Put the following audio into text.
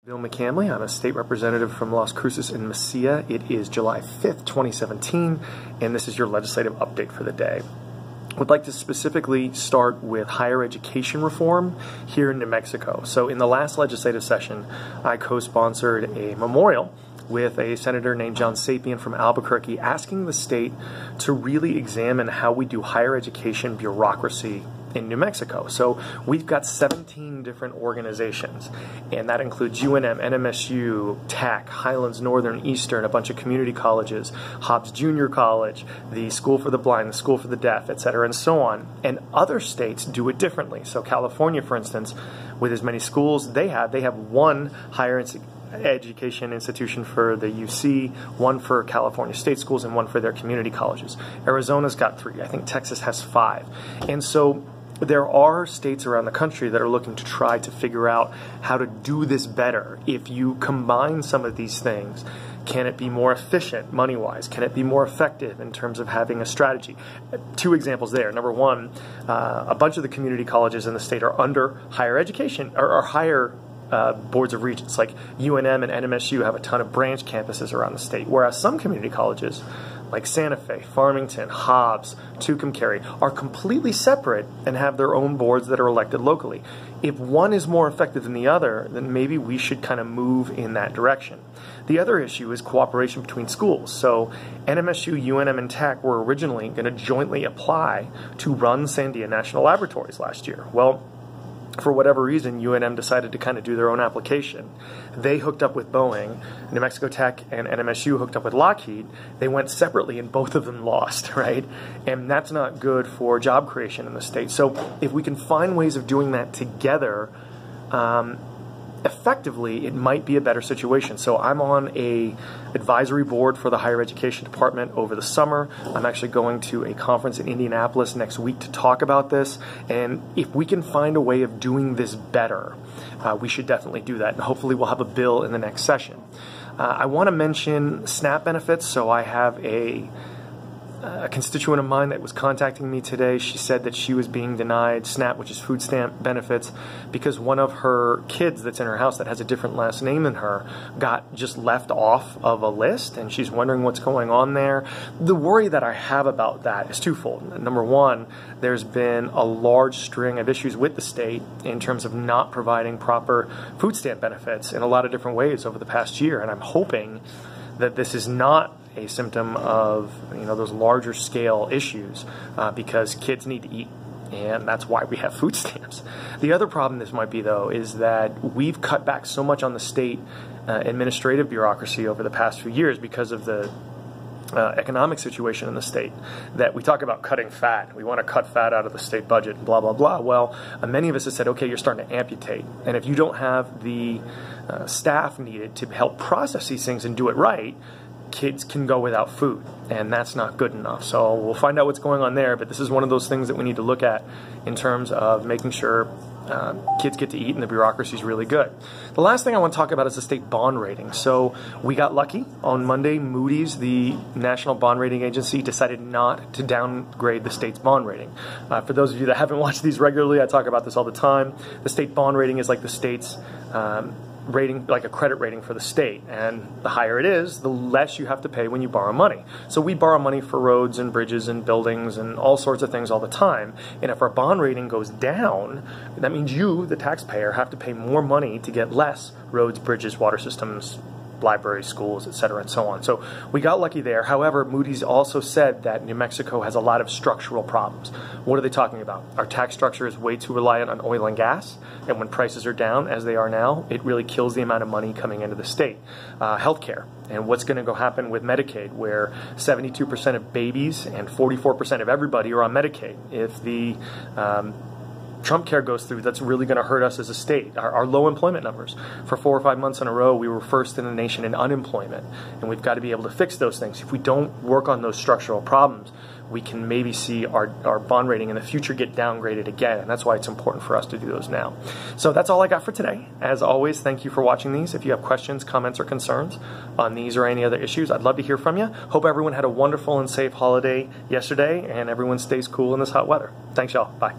Bill McCamley. I'm a state representative from Las Cruces and Mesilla. It is July 5th, 2017, and this is your legislative update for the day. I would like to specifically start with higher education reform here in New Mexico. So in the last legislative session, I co-sponsored a memorial with a senator named John Sapien from Albuquerque, asking the state to really examine how we do higher education bureaucracy in New Mexico. So we've got 17 different organizations, and that includes UNM, NMSU, TAC, Highlands Northern Eastern, a bunch of community colleges, Hobbs Junior College, the School for the Blind, the School for the Deaf, etc., and so on. And other states do it differently. So California, for instance, with as many schools they have one higher education institution for the UC, one for California state schools, and one for their community colleges. Arizona's got 3. I think Texas has 5. And so there are states around the country that are looking to try to figure out how to do this better. If you combine some of these things, can it be more efficient money-wise? Can it be more effective in terms of having a strategy? 2 examples there. Number one, a bunch of the community colleges in the state are under higher education or higher boards of regents. Like UNM and NMSU have a ton of branch campuses around the state, whereas some community colleges like Santa Fe, Farmington, Hobbs, Tucumcari are completely separate and have their own boards that are elected locally. If one is more effective than the other, then maybe we should kind of move in that direction. The other issue is cooperation between schools. So NMSU, UNM, and TAC were originally going to jointly apply to run Sandia National Laboratories last year. Well, for whatever reason, UNM decided to kind of do their own application. They hooked up with Boeing, New Mexico Tech and NMSU hooked up with Lockheed. They went separately and both of them lost, right? And that's not good for job creation in the state. So if we can find ways of doing that together effectively, it might be a better situation. So I'm on a advisory board for the higher education department over the summer. I'm actually going to a conference in Indianapolis next week to talk about this. And if we can find a way of doing this better, we should definitely do that. And hopefully we'll have a bill in the next session. I want to mention SNAP benefits. So I have a constituent of mine that was contacting me today. She said that she was being denied SNAP, which is food stamp benefits, because one of her kids that's in her house that has a different last name than her got just left off of a list, and she's wondering what's going on there. The worry that I have about that is twofold. Number one, there's been a large string of issues with the state in terms of not providing proper food stamp benefits in a lot of different ways over the past year, and I'm hoping that this is not a symptom of those larger scale issues because kids need to eat, and that's why we have food stamps. The other problem this might be, though, is that we've cut back so much on the state administrative bureaucracy over the past few years because of the economic situation in the state, that we talk about cutting fat. We want to cut fat out of the state budget, blah, blah, blah. Well, many of us have said, okay, you're starting to amputate. And if you don't have the staff needed to help process these things and do it right, kids can go without food, and that's not good enough. So we'll find out what's going on there, but this is one of those things that we need to look at in terms of making sure kids get to eat and the bureaucracy is really good. The last thing I want to talk about is the state bond rating. So we got lucky. On Monday, Moody's, the national bond rating agency, decided not to downgrade the state's bond rating. For those of you that haven't watched these regularly, I talk about this all the time. The state bond rating is like the state's rating, like a credit rating for the state, and the higher it is, the less you have to pay when you borrow money. So we borrow money for roads and bridges and buildings and all sorts of things all the time, and if our bond rating goes down, that means you, the taxpayer, have to pay more money to get less roads, bridges, water systems, libraries, schools, etc., and so on. So we got lucky there. However, Moody's also said that New Mexico has a lot of structural problems. What are they talking about? Our tax structure is way too reliant on oil and gas, and when prices are down, as they are now, it really kills the amount of money coming into the state. Healthcare, and what's going to go happen with Medicaid, where 72% of babies and 44% of everybody are on Medicaid. If the Trump care goes through, that's really going to hurt us as a state. Our low employment numbers. For 4 or 5 months in a row, we were first in the nation in unemployment, and we've got to be able to fix those things. If we don't work on those structural problems, we can maybe see our bond rating in the future get downgraded again, and that's why it's important for us to do those now. So that's all I got for today. As always, thank you for watching these. If you have questions, comments, or concerns on these or any other issues, I'd love to hear from you. Hope everyone had a wonderful and safe holiday yesterday, and everyone stays cool in this hot weather. Thanks, y'all. Bye.